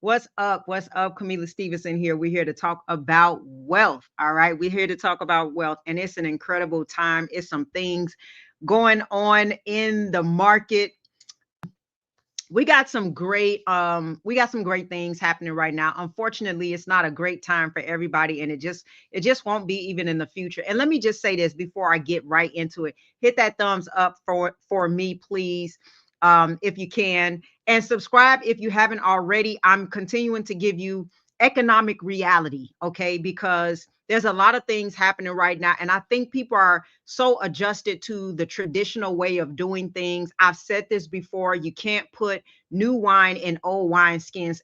What's up? What's up? Camila Stevenson here. We're here to talk about wealth. All right. We're here to talk about wealth, and it's an incredible time. It's some things going on in the market. We got some great things happening right now. Unfortunately, it's not a great time for everybody, and it just won't be even in the future. And let me just say this before I get right into it. Hit that thumbs up for me, please, if you can, and subscribe if you haven't already. I'm continuing to give you economic reality, okay? Because there's a lot of things happening right now, and I think people are so adjusted to the traditional way of doing things. I've said this before: you can't put new wine in old wine skins.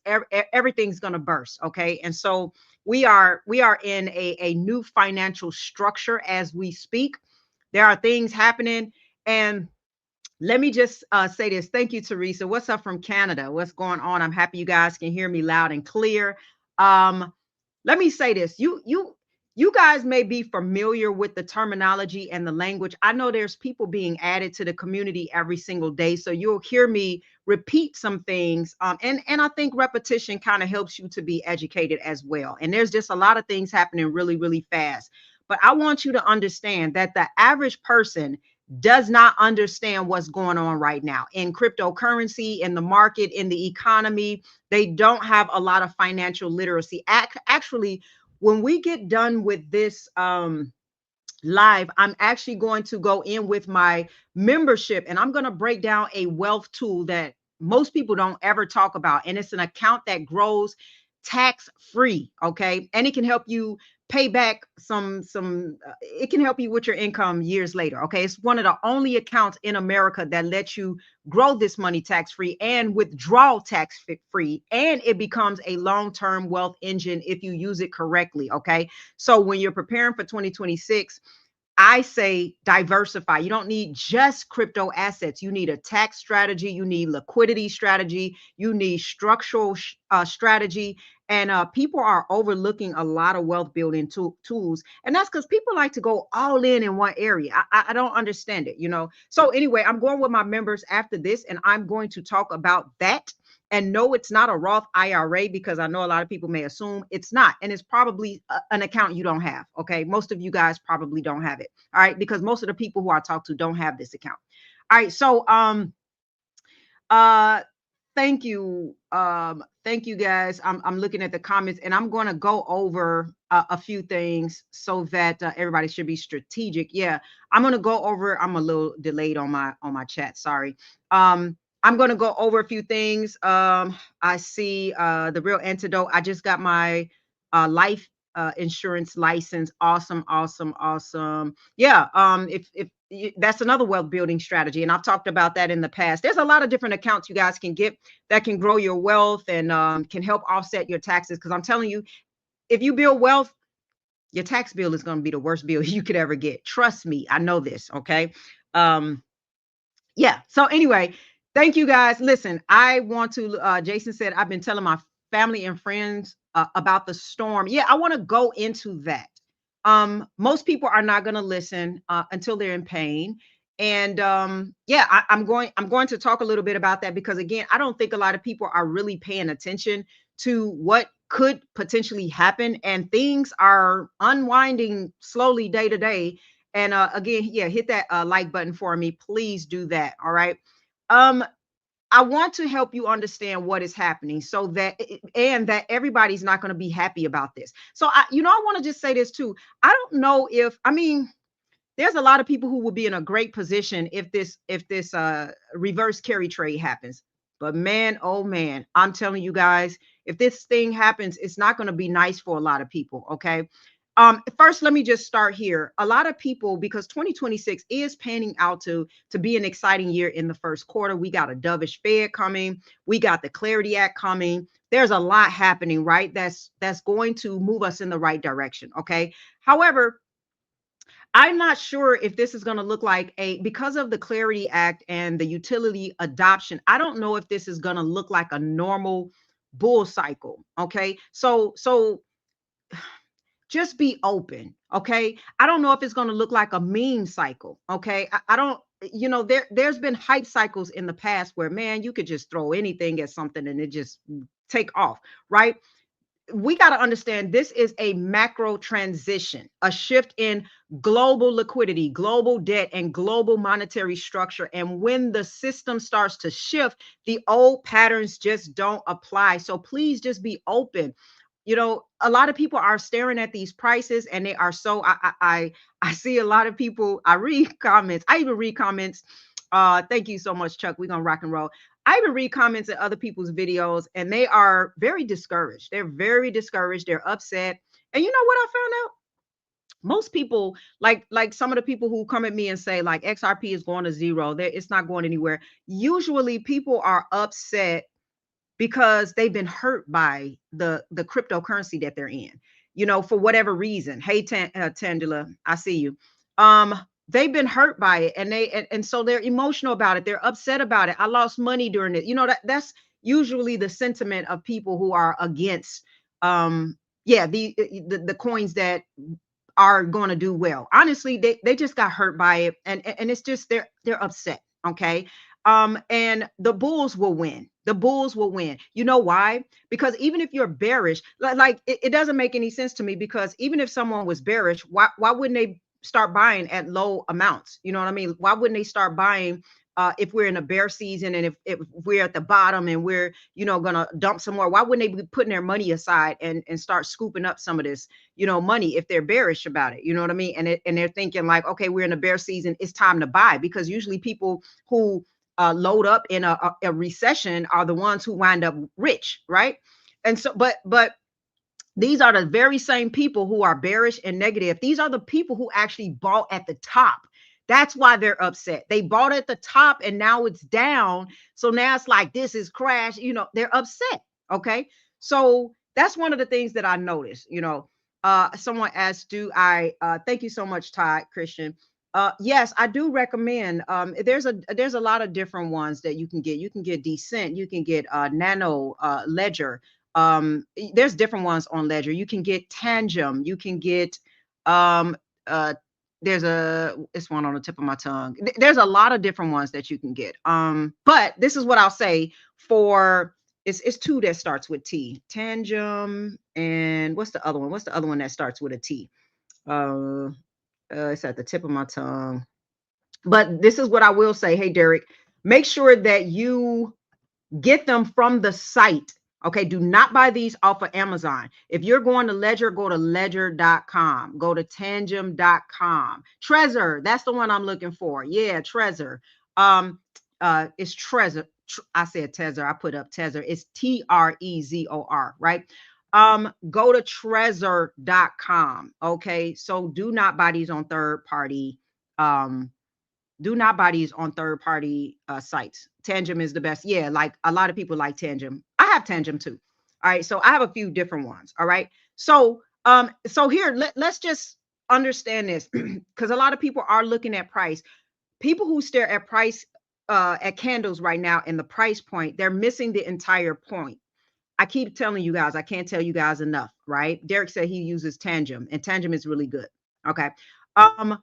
Everything's going to burst, okay? And so we are in a new financial structure as we speak. There are things happening, and let me just say this. Thank you, Teresa. What's up from Canada? What's going on? I'm happy you guys can hear me loud and clear. Um, Let me say this. You guys may be familiar with the terminology and the language. I know there's people being added to the community every single day, so you'll hear me repeat some things. And I think repetition kind of helps you to be educated as well. And there's just a lot of things happening really, really fast. But I want you to understand that the average person does not understand what's going on right now in cryptocurrency, in the market, in the economy. They don't have a lot of financial literacy. Actually, when we get done with this live, I'm actually going to go in with my membership, and I'm going to break down a wealth tool that most people don't ever talk about. And it's an account that grows tax free. Okay. And it can help you pay back it can help you with your income years later. Okay. It's one of the only accounts in America that lets you grow this money tax free and withdraw tax free. And it becomes a long-term wealth engine if you use it correctly. Okay. So when you're preparing for 2026, I say diversify. You don't need just crypto assets. You need a tax strategy. You need liquidity strategy. You need structural strategy. And people are overlooking a lot of wealth building tools. And that's because people like to go all in one area. I don't understand it, you know? So anyway, I'm going with my members after this, and I'm going to talk about that. And no, it's not a Roth IRA, because I know a lot of people may assume it's not. And it's probably an account you don't have. Okay. Most of you guys probably don't have it. All right. Because most of the people who I talk to don't have this account. All right. So, uh, thank you. Thank you guys. I'm looking at the comments, and I'm going to go over a few things so that everybody should be strategic. Yeah. I'm going to go over, I'm a little delayed on my chat. Sorry. I'm going to go over a few things. I see the real antidote. I just got my life insurance license. Awesome, awesome, awesome. Yeah. That's another wealth building strategy, and I've talked about that in the past. There's a lot of different accounts you guys can get that can grow your wealth and can help offset your taxes. Because I'm telling you, if you build wealth, your tax bill is going to be the worst bill you could ever get. Trust me, I know this. Okay. Yeah. So anyway, thank you guys. Listen, I want to, Jason said, I've been telling my family and friends about the storm. Yeah, I want to go into that. Most people are not going to listen until they're in pain. And yeah, I'm going to talk a little bit about that, because again, I don't think a lot of people are really paying attention to what could potentially happen, and things are unwinding slowly day to day. And again, yeah, hit that like button for me. Please do that. All right. Um, I want to help you understand what is happening, so that and that everybody's not going to be happy about this. So I want to just say this too. I don't know if, I mean, there's a lot of people who will be in a great position if this reverse carry trade happens. But man, oh man, I'm telling you guys, if this thing happens, it's not going to be nice for a lot of people. Okay. First, let me just start here. A lot of people, because 2026 is panning out to be an exciting year in the first quarter. We got a dovish Fed coming. We got the Clarity Act coming. There's a lot happening, right? That's going to move us in the right direction. Okay. However, I'm not sure if this is going to look like because of the Clarity Act and the utility adoption. I don't know if this is going to look like a normal bull cycle. Okay. So just be open. Okay. I don't know if it's going to look like a meme cycle. Okay. I don't, there's been hype cycles in the past where, man, you could just throw anything at something and it just take off, right? We got to understand this is a macro transition, a shift in global liquidity, global debt, and global monetary structure. And when the system starts to shift, the old patterns just don't apply. So please just be open. You know, a lot of people are staring at these prices and they are so I see a lot of people, I read comments, I even read comments. Thank you so much, Chuck. We're gonna rock and roll. I even read comments in other people's videos and they are very discouraged. They're very discouraged. They're upset. And you know what I found out? Most people, like some of the people who come at me and say like XRP is going to zero, it's not going anywhere. Usually people are upset because they've been hurt by the cryptocurrency that they're in, you know, for whatever reason. Hey, Tangela, I see you. They've been hurt by it, and and so they're emotional about it. They're upset about it. I lost money during it. You know, that's usually the sentiment of people who are against yeah, the coins that are going to do well. Honestly, they just got hurt by it, and it's just they're upset. Okay. And the bulls will win. The bulls will win. You know why? Because even if you're bearish, like it doesn't make any sense to me, because even if someone was bearish, why wouldn't they start buying at low amounts? You know what I mean? Why wouldn't they start buying if we're in a bear season, and if we're at the bottom and we're, you know, gonna dump some more? Why wouldn't they be putting their money aside and start scooping up some of this, you know, money, if they're bearish about it? You know what I mean? And they're thinking like, okay, we're in a bear season, it's time to buy. Because usually people who load up in a recession are the ones who wind up rich, right? And so, but these are the very same people who are bearish and negative. These are the people who actually bought at the top. That's why they're upset. They bought at the top and now it's down. So now it's like, this is crash. You know, they're upset. Okay. So that's one of the things that I noticed. You know, someone asked, do I, thank you so much, Todd Christian. Yes, I do recommend. There's a lot of different ones that you can get. You can get Decent, you can get Nano Ledger. There's different ones on Ledger. You can get Tangem, you can get um uh there's a it's one on the tip of my tongue. There's a lot of different ones that you can get. But this is what I'll say for it's two that starts with T. Tangem, and what's the other one? What's the other one that starts with a T? Uh it's at the tip of my tongue. But this is what I will say. Hey, Derek, make sure that you get them from the site. Okay, do not buy these off of Amazon. If you're going to Ledger, go to ledger.com, go to tangem.com. Trezor, that's the one I'm looking for. Yeah, Trezor. It's Trezor. I said Trezor. I put up Trezor. It's Trezor, right? Go to trezor.com. Okay, so do not buy these on third party do not buy these on third party sites. Tangem is the best. Yeah, like a lot of people like Tangem. I have Tangem too. All right, so I have a few different ones. All right, so here let's just understand this, because a lot of people are looking at price. People who stare at price at candles right now and the price point, they're missing the entire point. I keep telling you guys, I can't tell you guys enough, right? Derek said he uses Tangem, and Tangem is really good. Okay. Um,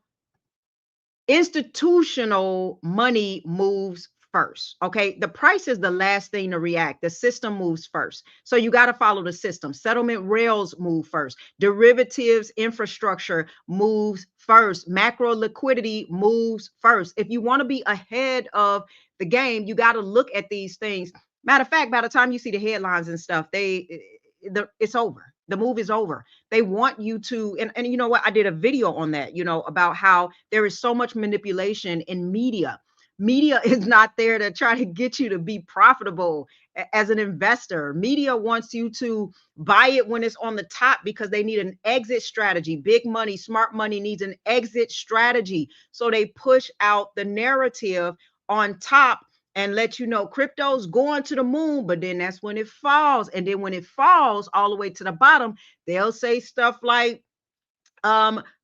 Institutional money moves first. Okay. The price is the last thing to react. The system moves first. So you got to follow the system. Settlement rails move first. Derivatives infrastructure moves first. Macro liquidity moves first. If you want to be ahead of the game, you got to look at these things. Matter of fact, by the time you see the headlines and stuff, it's over. The move is over. They want you to, and you know what? I did a video on that, you know, about how there is so much manipulation in media. Media is not there to try to get you to be profitable as an investor. Media wants you to buy it when it's on the top because they need an exit strategy. Big money, smart money needs an exit strategy. So they push out the narrative on top and let you know crypto's going to the moon, but then that's when it falls. And then when it falls all the way to the bottom, they'll say stuff like,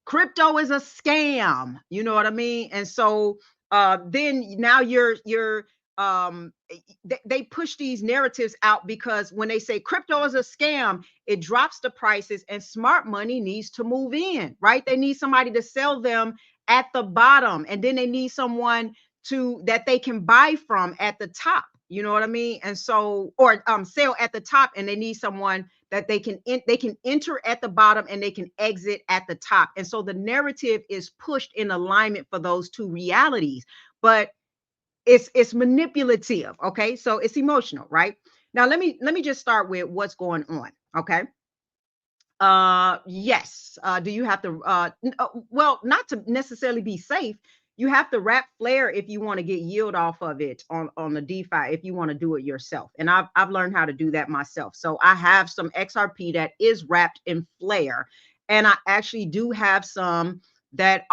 crypto is a scam. You know what I mean? And so then now they push these narratives out, because when they say crypto is a scam, it drops the prices and smart money needs to move in, right? They need somebody to sell them at the bottom, and then they need someone that they can buy from at the top. You know what I mean? And so, or sell at the top, and they need someone that they can enter at the bottom and they can exit at the top. And so the narrative is pushed in alignment for those two realities. But it's manipulative, okay? So it's emotional, right? Now let me just start with what's going on, okay? Yes. Do you have to well, not to necessarily be safe, you have to wrap flare if you want to get yield off of it on the DeFi if you want to do it yourself. And I've learned how to do that myself. So I have some XRP that is wrapped in flare, and I actually do have some that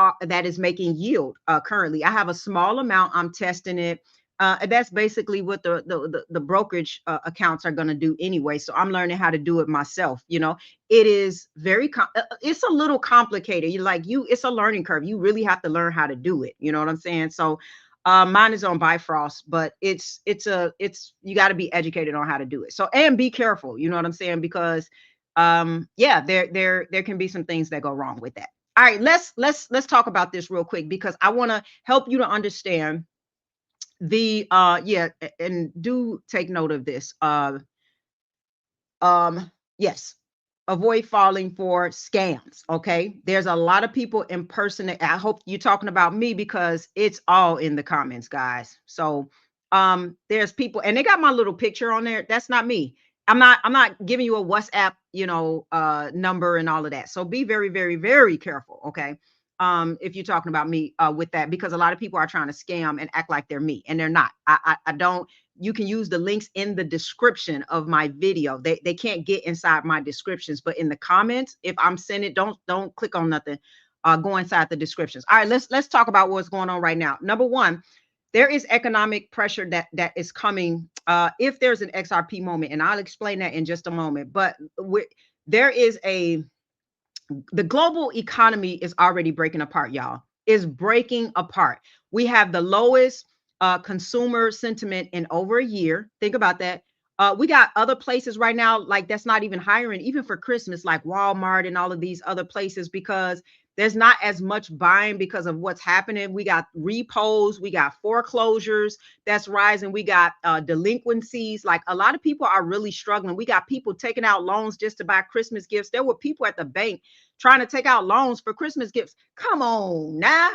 is making yield currently. I have a small amount. I'm testing it. And that's basically what the brokerage accounts are going to do anyway. So I'm learning how to do it myself. You know, it is it's a little complicated. It's a learning curve. You really have to learn how to do it. You know what I'm saying? So mine is on Bifrost, but it's you got to be educated on how to do it. So, and be careful. You know what I'm saying? Because yeah, there can be some things that go wrong with that. All right, let's talk about this real quick because I want to help you to understand the yeah, and do take note of this. Yes, avoid falling for scams. Okay, there's a lot of people impersonate. I hope you're talking about me because it's all in the comments, guys. So there's people and they got my little picture on there. That's not me. I'm not giving you a WhatsApp, number and all of that. So be very, very, very careful. Okay. If you're talking about me with that, because a lot of people are trying to scam and act like they're me, and they're not. I don't. You can use the links in the description of my video. They can't get inside my descriptions, but in the comments, if I'm sending, don't click on nothing. Go inside the descriptions. All right, let's talk about what's going on right now. Number one, there is economic pressure that is coming if there's an XRP moment, and I'll explain that in just a moment. But there is the global economy is already breaking apart, y'all. Is breaking apart. We have the lowest consumer sentiment in over a year. Think about that. We got other places right now, like that's not even hiring, even for Christmas, like Walmart and all of these other places, because there's not as much buying because of what's happening. We got repos, we got foreclosures that's rising, we got delinquencies. Like a lot of people are really struggling. We got people taking out loans just to buy Christmas gifts. There were people at the bank trying to take out loans for Christmas gifts. Come on now.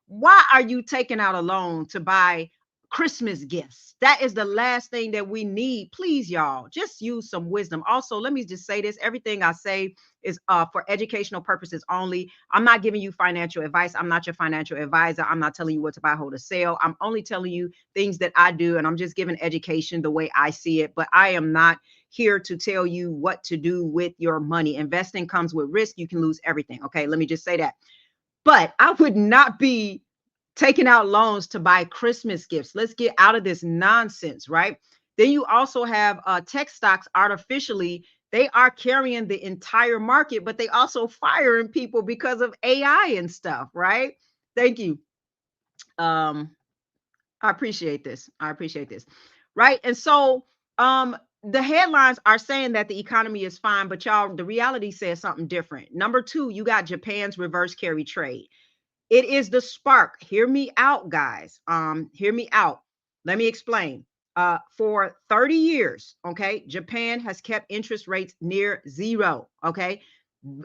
Why are you taking out a loan to buy Christmas gifts? That is the last thing that we need. Please, y'all, just use some wisdom. Also, let me just say this. Everything I say is for educational purposes only. I'm not giving you financial advice. I'm not your financial advisor. I'm not telling you what to buy, hold, or sell. I'm only telling you things that I do, and I'm just giving education the way I see it. But I am not here to tell you what to do with your money. Investing comes with risk. You can lose everything. Okay, let me just say that. But I would not be taking out loans to buy Christmas gifts. Let's get out of this nonsense, right? Then you also have tech stocks artificially. They are carrying the entire market, but they also firing people because of AI and stuff, right? Thank you. Um, I appreciate this. I appreciate this. Right. And so the headlines are saying that the economy is fine, but y'all, the reality says something different. Number two, you got Japan's reverse carry trade. It is the spark. Hear me out, guys. Hear me out. Let me explain. For 30 years, okay, Japan has kept interest rates near zero, okay?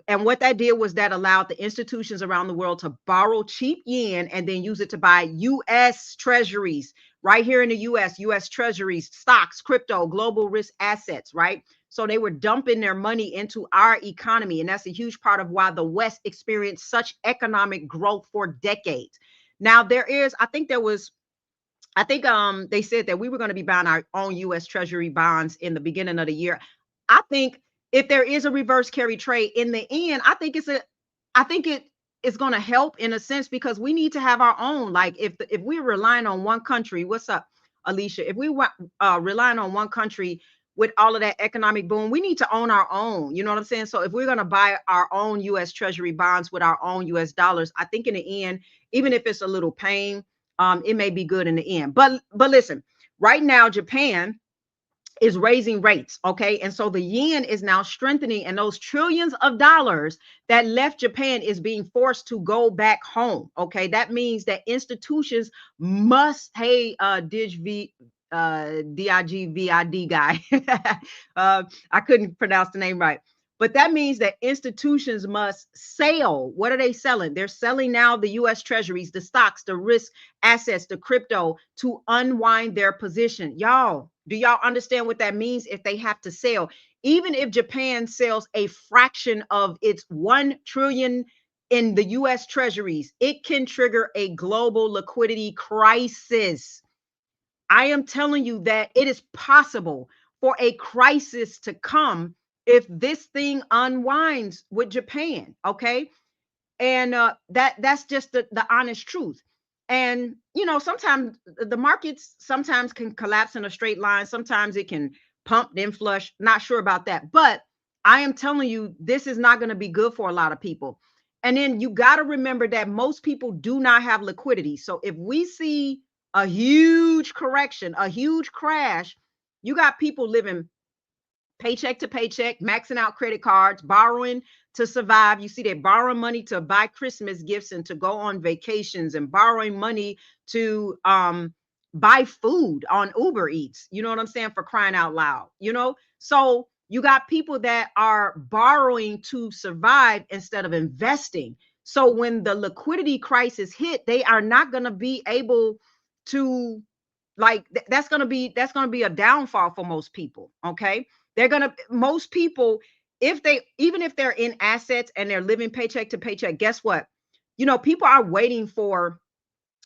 And what that did was that allowed the institutions around the world to borrow cheap yen and then use it to buy US treasuries right here in the US treasuries, stocks, crypto, global risk assets, right? So they were dumping their money into our economy. And that's a huge part of why the West experienced such economic growth for decades. Now, I think they said that we were going to be buying our own US Treasury bonds in the beginning of the year. I think if there is a reverse carry trade in the end, I think it is going to help in a sense because we need to have our own. Like if we're relying on one country, what's up, Alicia? If we were relying on one country with all of that economic boom, we need to own our own. You know what I'm saying? So if we're going to buy our own US Treasury bonds with our own US dollars, I think in the end, even if it's a little pain, it may be good in the end. But listen, right now, Japan is raising rates, okay? And so the yen is now strengthening, and those trillions of dollars that left Japan is being forced to go back home, okay? That means that institutions must, hey, DIGVID guy. I couldn't pronounce the name right. But that means that institutions must sell. What are they selling? They're selling now the US treasuries, the stocks, the risk assets, the crypto to unwind their position. Y'all, do y'all understand what that means if they have to sell? Even if Japan sells a fraction of its 1 trillion in the US treasuries, it can trigger a global liquidity crisis. I am telling you that it is possible for a crisis to come if this thing unwinds with Japan. Okay. And that's just the honest truth. And sometimes the markets sometimes can collapse in a straight line. Sometimes it can pump then flush. Not sure about that, but I am telling you, this is not going to be good for a lot of people. And then you got to remember that most people do not have liquidity. So if we see a huge correction, a huge crash, you got people living paycheck to paycheck, maxing out credit cards, borrowing to survive. You see, they're borrowing money to buy Christmas gifts and to go on vacations, and borrowing money to buy food on Uber Eats. You know what I'm saying? For crying out loud, So you got people that are borrowing to survive instead of investing. So when the liquidity crisis hit, they are not going to be able to, like, that's going to be a downfall for most people. Okay. Most people, if they, even if they're in assets and they're living paycheck to paycheck, guess what? People are waiting for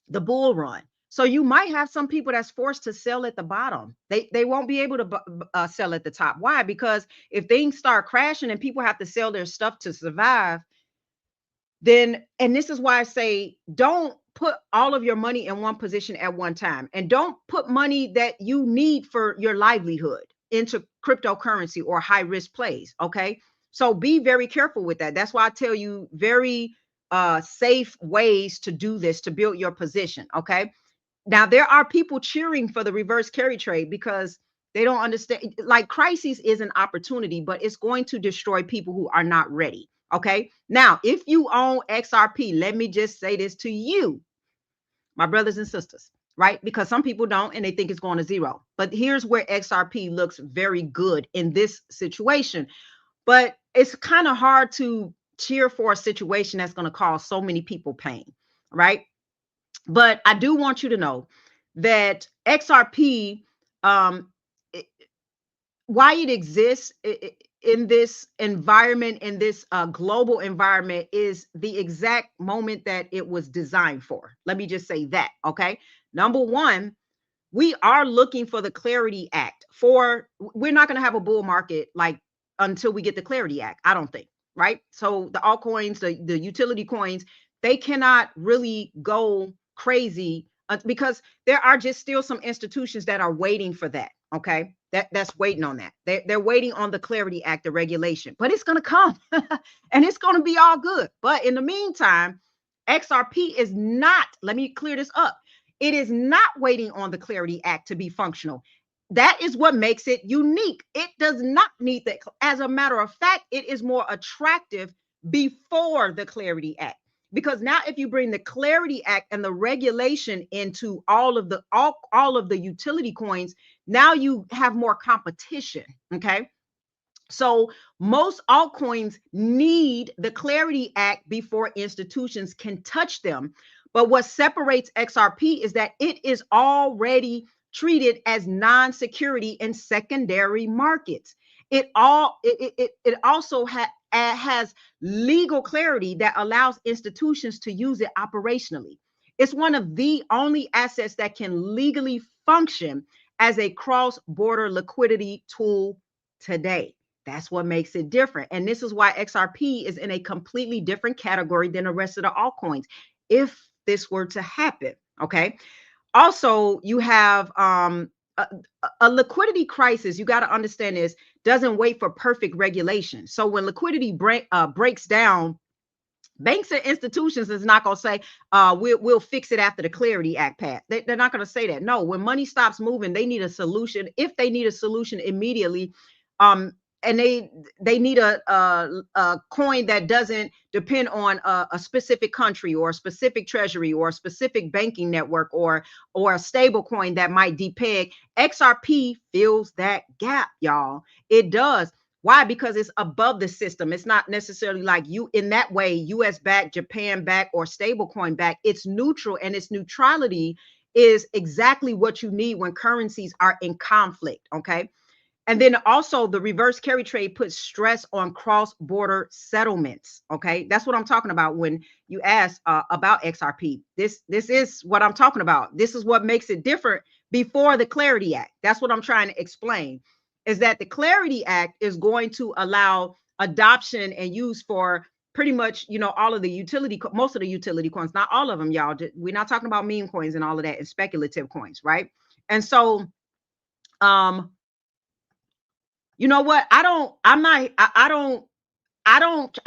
the bull run. So you might have some people that's forced to sell at the bottom. They won't be able to sell at the top. Why? Because if things start crashing and people have to sell their stuff to survive, then, and this is why I say, don't put all of your money in one position at one time, and don't put money that you need for your livelihood into cryptocurrency or high risk plays. Okay. So be very careful with that. That's why I tell you very safe ways to do this, to build your position. Okay. Now, there are people cheering for the reverse carry trade because they don't understand. Like, crisis is an opportunity, but it's going to destroy people who are not ready. Okay. Now, if you own XRP, let me just say this to you, my brothers and sisters, right? Because some people don't and they think it's going to zero. But here's where XRP looks very good in this situation. But it's kind of hard to cheer for a situation that's going to cause so many people pain, right? But I do want you to know that XRP, um, why it exists in this environment, in this global environment, is the exact moment that it was designed for. Let me just say that. Okay. Number one, we are looking for the Clarity Act. We're not going to have a bull market like until we get the Clarity Act, I don't think. Right. So the altcoins, the utility coins, they cannot really go crazy because there are just still some institutions that are waiting for that. Okay. That's waiting on that. They're waiting on the Clarity Act, the regulation, but it's going to come and it's going to be all good. But in the meantime, XRP is not, let me clear this up. It is not waiting on the Clarity Act to be functional. That is what makes it unique. It does not need that. As a matter of fact, it is more attractive before the Clarity Act. Because now if you bring the Clarity Act and the regulation into all of the utility coins, now you have more competition. Okay. So most altcoins need the Clarity Act before institutions can touch them. But what separates XRP is that it is already treated as non-security in secondary markets. It also has legal clarity that allows institutions to use it operationally. It's one of the only assets that can legally function as a cross-border liquidity tool today. That's what makes it different. And this is why XRP is in a completely different category than the rest of the altcoins, if this were to happen. Okay. Also, you have a liquidity crisis. You got to understand this doesn't wait for perfect regulation. So when liquidity breaks down, banks and institutions is not going to say we'll fix it after the Clarity Act passed. They're not going to say that. No, when money stops moving, they need a solution. If they need a solution immediately, and they need a coin that doesn't depend on a specific country or a specific treasury or a specific banking network or a stable coin that might depeg. XRP fills that gap, y'all. It does. Why? Because it's above the system. It's not necessarily like you in that way, US back, Japan back, or stablecoin back. It's neutral, and its neutrality is exactly what you need when currencies are in conflict. Okay. And then also the reverse carry trade puts stress on cross-border settlements. Okay, that's what I'm talking about when you ask about XRP. This is what I'm talking about. This is what makes it different before the Clarity Act. That's what I'm trying to explain. Is that the Clarity Act is going to allow adoption and use for pretty much, all of the most of the utility coins, not all of them, y'all. We're not talking about meme coins and all of that and speculative coins, right? And so, you know what? I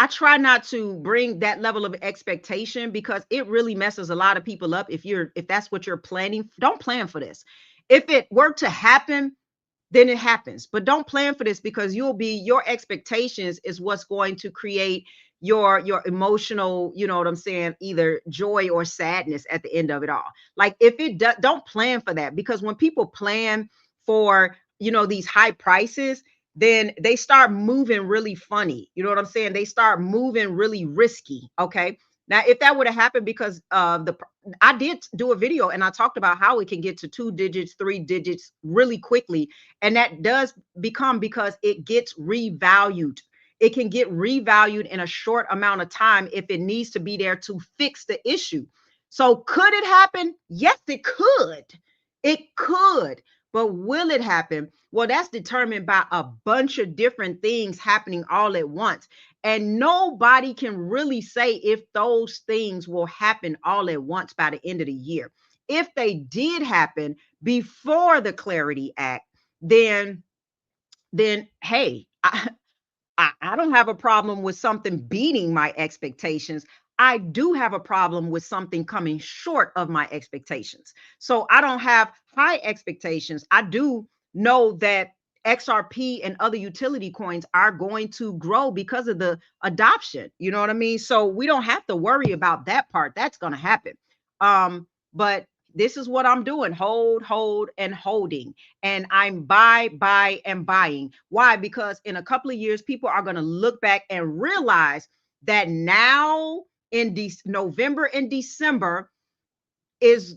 try not to bring that level of expectation because it really messes a lot of people up. If that's what you're planning, don't plan for this. If it were to happen, then it happens. But don't plan for this because your expectations is what's going to create your emotional, you know what I'm saying, either joy or sadness at the end of it all. Like if it does, don't plan for that, because when people plan for, these high prices, then they start moving really funny. You know what I'm saying? They start moving really risky. Okay. Now, if that would have happened because I did do a video and I talked about how it can get to 2 digits, 3 digits really quickly. And that does become because it gets revalued. It can get revalued in a short amount of time if it needs to be there to fix the issue. So could it happen? Yes, it could. It could. But will it happen? Well, that's determined by a bunch of different things happening all at once. And nobody can really say if those things will happen all at once by the end of the year. If they did happen before the Clarity Act, then hey, I don't have a problem with something beating my expectations. I do have a problem with something coming short of my expectations. So I don't have high expectations. I do know that XRP and other utility coins are going to grow because of the adoption. You know what I mean? So we don't have to worry about that part. That's going to happen. But this is what I'm doing: hold, and holding. And I'm buy, and buying. Why? Because in a couple of years, people are going to look back and realize that now in November and December is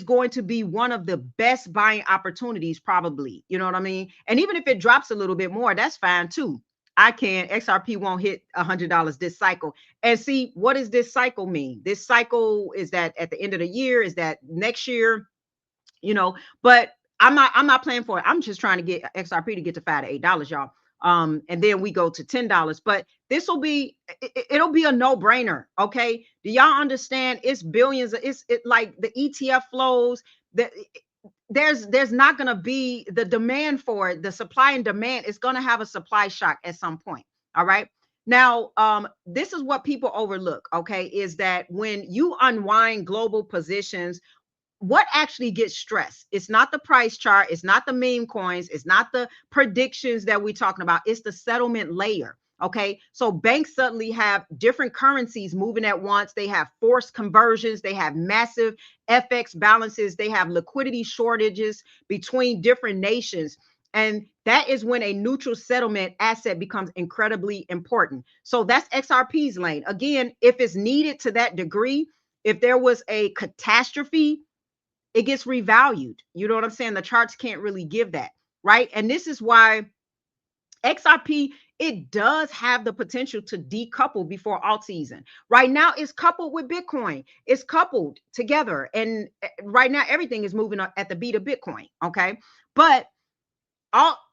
going to be one of the best buying opportunities, probably. You know what I mean? And even if it drops a little bit more, that's fine too. XRP won't hit $100 this cycle. And see, what does this cycle mean? This cycle is that at the end of the year, is that next year, but I'm not playing for it. I'm just trying to get XRP to get to $5 to $8, y'all. And then we go to $10. But it'll be a no-brainer. Okay. Do y'all understand? It's billions. It's like the ETF flows that there's not going to be the demand for it. The supply and demand is going to have a supply shock at some point. All right. Now, this is what people overlook. Okay. Is that when you unwind global positions, what actually gets stressed? It's not the price chart. It's not the meme coins. It's not the predictions that we're talking about. It's the settlement layer. Okay. So banks suddenly have different currencies moving at once. They have forced conversions. They have massive FX balances. They have liquidity shortages between different nations. And that is when a neutral settlement asset becomes incredibly important. So that's XRP's lane. Again, if it's needed to that degree, if there was a catastrophe, it gets revalued. You know what I'm saying? The charts can't really give that, right? And this is why XRP, it does have the potential to decouple before alt season. Right now, it's coupled with Bitcoin. It's coupled together. And right now, everything is moving at the beat of Bitcoin, okay? But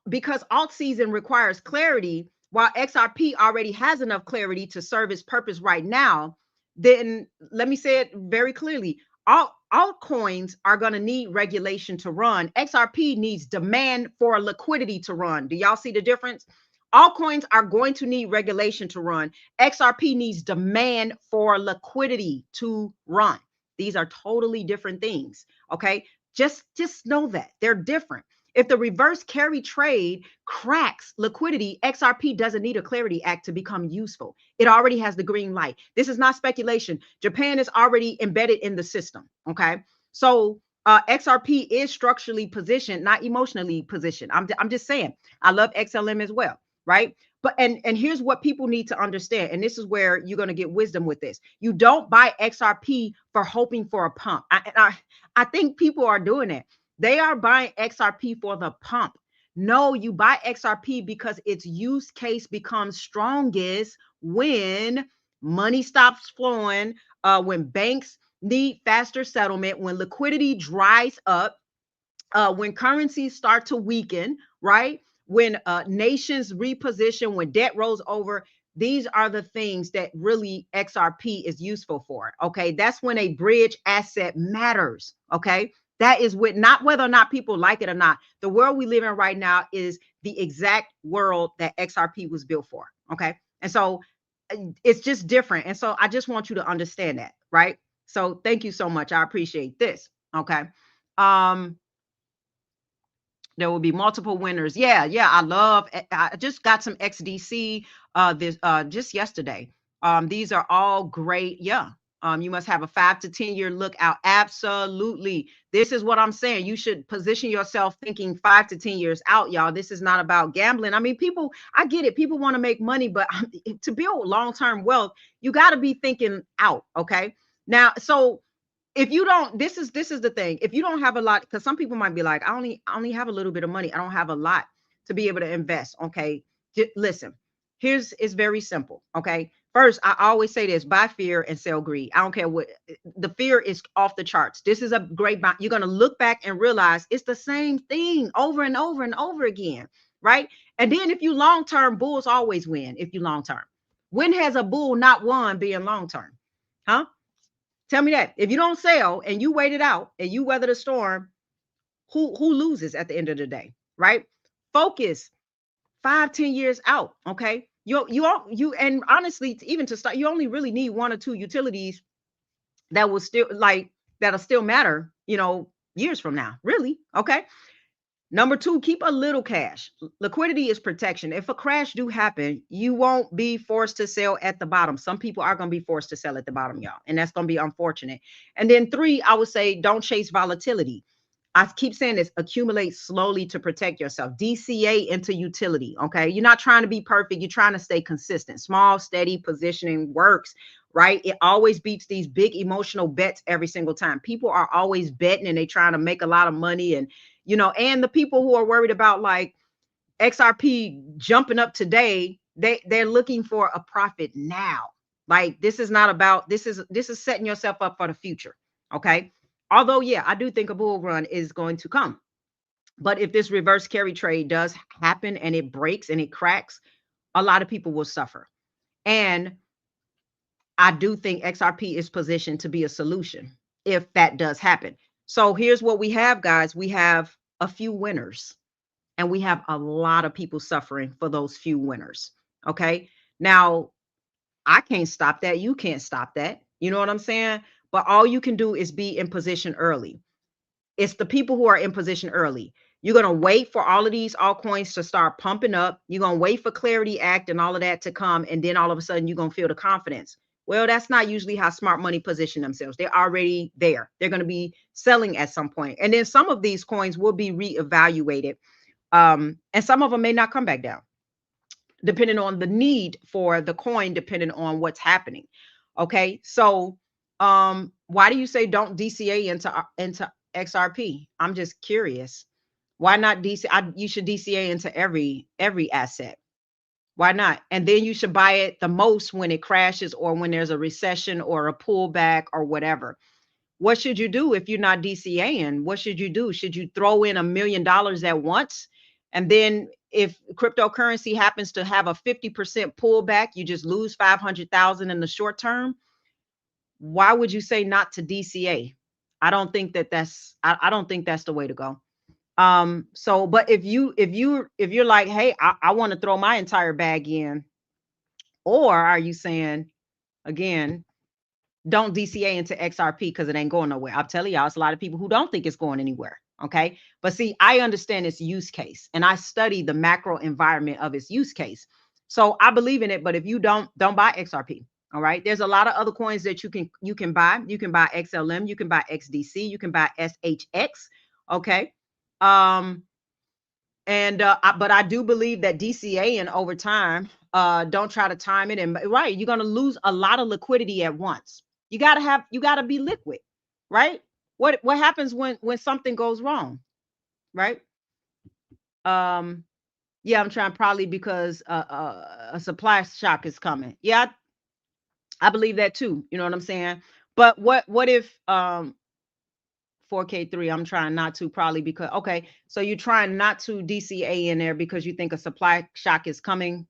because alt season requires clarity, while XRP already has enough clarity to serve its purpose right now, then let me say it very clearly. Altcoins are going to need regulation to run. XRP needs demand for liquidity to run. Do y'all see the difference? Altcoins are going to need regulation to run. XRP needs demand for liquidity to run. These are totally different things. Okay. Just know that they're different. If the reverse carry trade cracks liquidity, XRP doesn't need a clarity act to become useful. It already has the green light. This is not speculation. Japan is already embedded in the system. Okay. So XRP is structurally positioned, not emotionally positioned. I'm just saying, I love XLM as well. Right. But and here's what people need to understand. And this is where you're going to get wisdom with this. You don't buy XRP for hoping for a pump. I think people are doing it. They are buying XRP for the pump. No, you buy XRP because its use case becomes strongest when money stops flowing, when banks need faster settlement, when liquidity dries up, when currencies start to weaken, right? When nations reposition, when debt rolls over. These are the things that really XRP is useful for. Okay. That's when a bridge asset matters. Okay. That is with not whether or not people like it or not. The world we live in right now is the exact world that XRP was built for. Okay. And so it's just different. And so I just want you to understand that. Right. So thank you so much. I appreciate this. Okay. Um, there will be multiple winners. Yeah, yeah. I just got some XDC this just yesterday. These are all great. Yeah. You must have a 5 to 10 year look out. Absolutely. This is what I'm saying. You should position yourself thinking 5 to 10 years out, y'all. This is not about gambling. I mean, people, I get it. People want to make money, but to build long-term wealth, you got to be thinking out. Okay. Now, so if you don't, this is the thing. If you don't have a lot, because some people might be like, I only have a little bit of money. I don't have a lot to be able to invest. Okay. Listen, here's it's very simple. Okay. First, I always say this: buy fear and sell greed. I don't care what the fear is off the charts. This is a great buy. You're gonna look back and realize it's the same thing over and over and over again. Right. And then if you long term, bulls always win. If you long term, when has a bull not won being long term? Huh? Tell me that. If you don't sell and you wait it out and you weather the storm, who loses at the end of the day, right? Focus 5, 10 years out. Okay. You and honestly, even to start, you only really need one or two utilities that will still that'll still matter, years from now. Really. Okay. Number two, keep a little cash. Liquidity is protection. If a crash do happen, you won't be forced to sell at the bottom. Some people are going to be forced to sell at the bottom, y'all, and that's going to be unfortunate. And then three, I would say don't chase volatility. I keep saying this: accumulate slowly to protect yourself. DCA into utility. Okay. You're not trying to be perfect. You're trying to stay consistent. Small, steady positioning works, right? It always beats these big emotional bets every single time. People are always betting and they trying to make a lot of money. And the people who are worried about like XRP jumping up today, they're looking for a profit now. Like this is not about this is setting yourself up for the future. Okay. Although, yeah, I do think a bull run is going to come. But if this reverse carry trade does happen and it breaks and it cracks, a lot of people will suffer. And I do think XRP is positioned to be a solution if that does happen. So here's what we have, guys. We have a few winners and we have a lot of people suffering for those few winners. Okay. Now, I can't stop that. You can't stop that. You know what I'm saying? But all you can do is be in position early. It's the people who are in position early. You're going to wait for all of these altcoins to start pumping up. You're going to wait for Clarity Act and all of that to come. And then all of a sudden you're going to feel the confidence. Well, that's not usually how smart money position themselves. They're already there. They're going to be selling at some point. And then some of these coins will be reevaluated. And some of them may not come back down, depending on the need for the coin, depending on what's happening. Okay. So why do you say don't DCA into XRP? I'm just curious. Why not you should DCA into every asset. Why not? And then you should buy it the most when it crashes or when there's a recession or a pullback or whatever. What should you do if you're not DCAing? What should you do? Should you throw in $1 million at once? And then if cryptocurrency happens to have a 50% pullback, you just lose 500,000 in the short term. Why would you say not to DCA? I don't think I don't think that's the way to go. So, but if you're like, hey, I want to throw my entire bag in, or are you saying again, don't DCA into XRP because it ain't going nowhere? I'm telling y'all, it's a lot of people who don't think it's going anywhere. Okay. But see, I understand its use case and I study the macro environment of its use case. So I believe in it. But if you don't buy XRP. All right. There's a lot of other coins that you can buy. You can buy XLM, you can buy XDC, you can buy SHX. Okay. Um, but I do believe that DCA and over time, don't try to time it. And right, you're gonna lose a lot of liquidity at once. You gotta be liquid, right? What happens when something goes wrong, right? Um, yeah, I'm trying probably because a supply shock is coming. Yeah, I believe that too. You know what I'm saying? But what if 4K3, I'm trying not to probably because okay, so you're trying not to DCA in there because you think a supply shock is coming.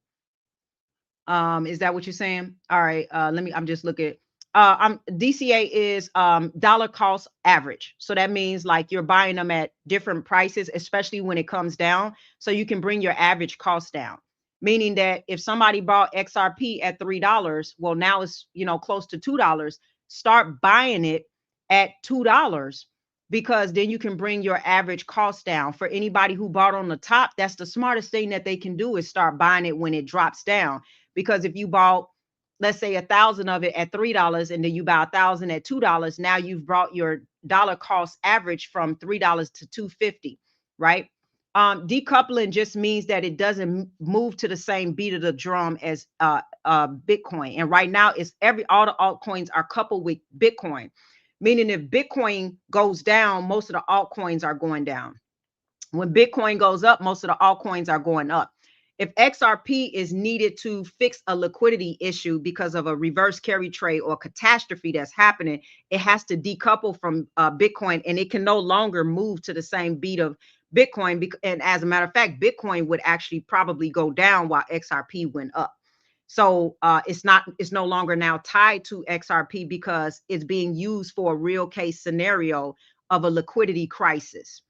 Is that what you're saying? All right. I'm just looking. I'm DCA is dollar cost average. So that means like you're buying them at different prices, especially when it comes down. So you can bring your average cost down. Meaning that if somebody bought XRP at $3, well, now it's close to $2. Start buying it at $2 because then you can bring your average cost down. For anybody who bought on the top, that's the smartest thing that they can do is start buying it when it drops down because if you bought, let's say 1,000 of it at $3 and then you buy 1,000 at $2, now you've brought your dollar cost average from $3 to 250, right? Decoupling just means that it doesn't move to the same beat of the drum as Bitcoin. And right now, it's all the altcoins are coupled with Bitcoin, meaning if Bitcoin goes down, most of the altcoins are going down. When Bitcoin goes up, most of the altcoins are going up. If XRP is needed to fix a liquidity issue because of a reverse carry trade or catastrophe that's happening, it has to decouple from Bitcoin and it can no longer move to the same beat of Bitcoin. And as a matter of fact, Bitcoin would actually probably go down while XRP went up. So it's no longer now tied to XRP because it's being used for a real case scenario of a liquidity crisis.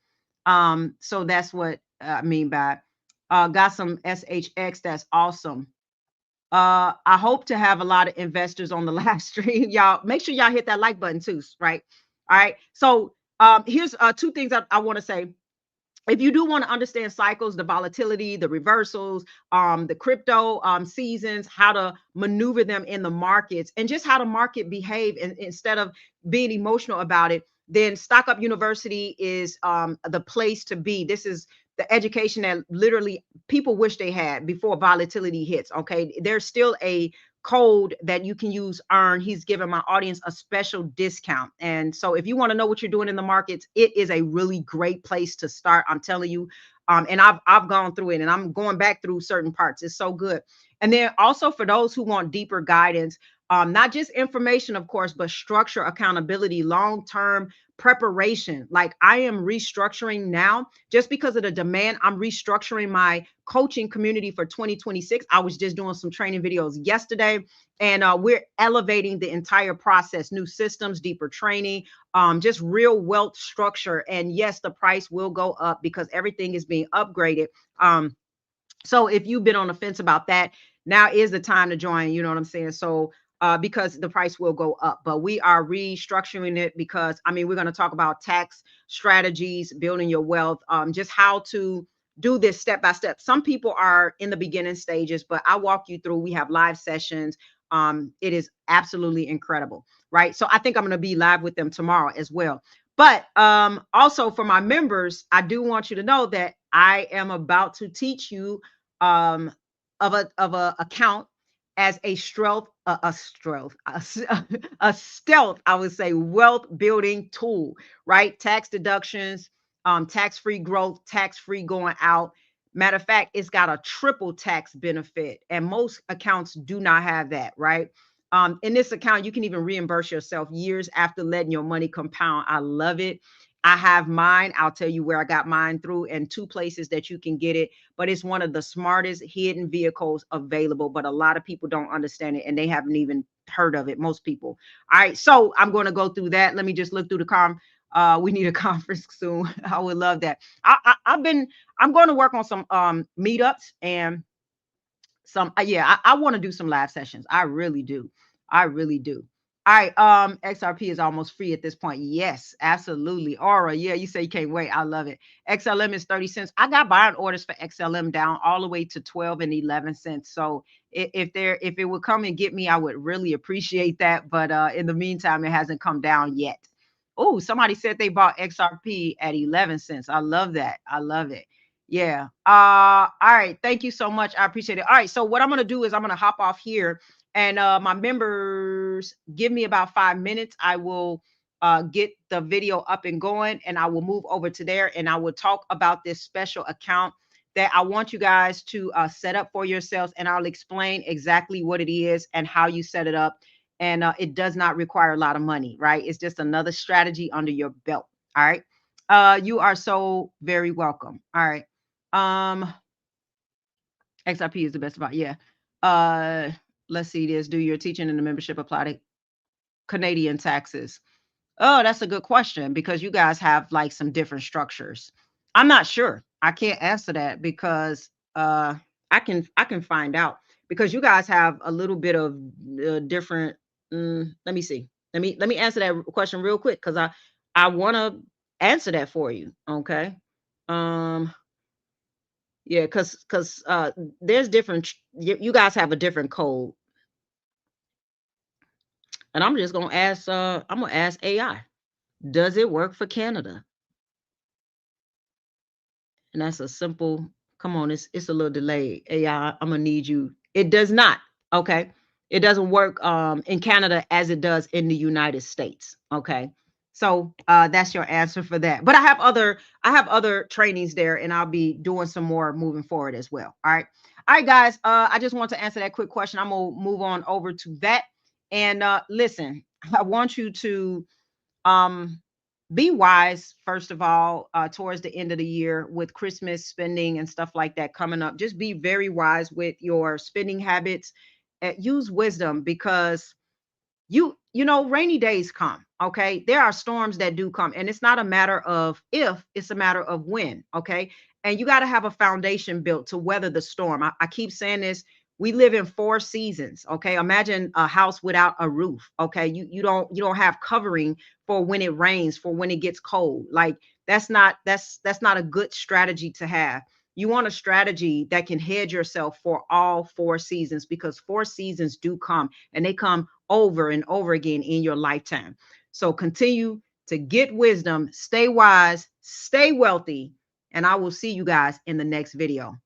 So that's what I mean by got some SHX. That's awesome. I hope to have a lot of investors on the live stream. Y'all make sure y'all hit that like button too, right? All right. So here's two things I want to say. If you do want to understand cycles, the volatility, the reversals, the crypto seasons, how to maneuver them in the markets, and just how the market behave, and instead of being emotional about it, then Stock Up University is the place to be. This is the education that literally people wish they had before volatility hits. Okay, there's still a code that you can use earn. He's giving my audience a special discount, and so if you want to know what you're doing in the markets, it is a really great place to start. I'm telling you. And I've gone through it and I'm going back through certain parts. It's so good. And then also for those who want deeper guidance, not just information, of course, but structure, accountability, long-term preparation. Like I am restructuring now just because of the demand. I'm restructuring my coaching community for 2026. I was just doing some training videos yesterday, and we're elevating the entire process, new systems, deeper training, just real wealth structure. And yes, the price will go up because everything is being upgraded. So if you've been on the fence about that, now is the time to join. You know what I'm saying? So because the price will go up, but we are restructuring it because I mean, we're going to talk about tax strategies, building your wealth, just how to do this step by step. Some people are in the beginning stages, but I walk you through. We have live sessions. It is absolutely incredible, right? So I think I'm going to be live with them tomorrow as well. But also for my members, I do want you to know that I am about to teach you of a account as a a stealth, I would say, wealth building tool, right? Tax deductions, tax-free growth, tax-free going out. Matter of fact, it's got a triple tax benefit, and most accounts do not have that, right? In this account, you can even reimburse yourself years after letting your money compound. I love it. I have mine. I'll tell you where I got mine through and two places that you can get it. But it's one of the smartest hidden vehicles available. But a lot of people don't understand it and they haven't even heard of it. Most people. All right. So I'm going to go through that. Let me just look through the we need a conference soon. I would love that. I'm going to work on some meetups and some, yeah, I want to do some live sessions. I really do. I really do. All right. XRP is almost free at this point. Yes, absolutely. Aura, yeah, you say you can't wait. I love it. XLM is 30 cents. I got buying orders for XLM down all the way to 12 and 11 cents. So if it would come and get me, I would really appreciate that. But in the meantime, it hasn't come down yet. Oh, somebody said they bought XRP at 11 cents. I love that. I love it. Yeah. All right. Thank you so much. I appreciate it. All right. So what I'm gonna do is I'm gonna hop off here, and my members, give me about 5 minutes. I will get the video up and going, and I will move over to there, and I will talk about this special account that I want you guys to set up for yourselves, and I'll explain exactly what it is and how you set it up. And it does not require a lot of money, right? It's just another strategy under your belt. All right. You are so very welcome. All right. Um, XRP is the best about, yeah. Uh, let's see this. Do your teaching and the membership apply to Canadian taxes? Oh, that's a good question because you guys have like some different structures. I'm not sure. I can't answer that because I can find out because you guys have a little bit of different. Let me see. Let me answer that question real quick because I want to answer that for you. Okay. Um. Yeah, because there's different. You guys have a different code, and I'm just gonna ask. I'm gonna ask AI. Does it work for Canada? And that's a simple, come on, it's a little delayed. AI, I'm gonna need you. It does not. Okay. It doesn't work in Canada as it does in the United States. Okay. So that's your answer for that. But I have other trainings there, and I'll be doing some more moving forward as well. All right. All right, guys. I just want to answer that quick question. I'm gonna move on over to that. And listen, I want you to um be wise, first of all, towards the end of the year with Christmas spending and stuff like that coming up. Just be very wise with your spending habits. Use wisdom because you know rainy days come. Okay, there are storms that do come, and it's not a matter of if, it's a matter of when. Okay, and you got to have a foundation built to weather the storm. I keep saying this. We live in 4 seasons. Okay, imagine a house without a roof. Okay, you don't have covering for when it rains, for when it gets cold. Like that's not a good strategy to have. You want a strategy that can hedge yourself for all 4 seasons, because 4 seasons do come, and they come over and over again in your lifetime. So continue to get wisdom, stay wise, stay wealthy, and I will see you guys in the next video.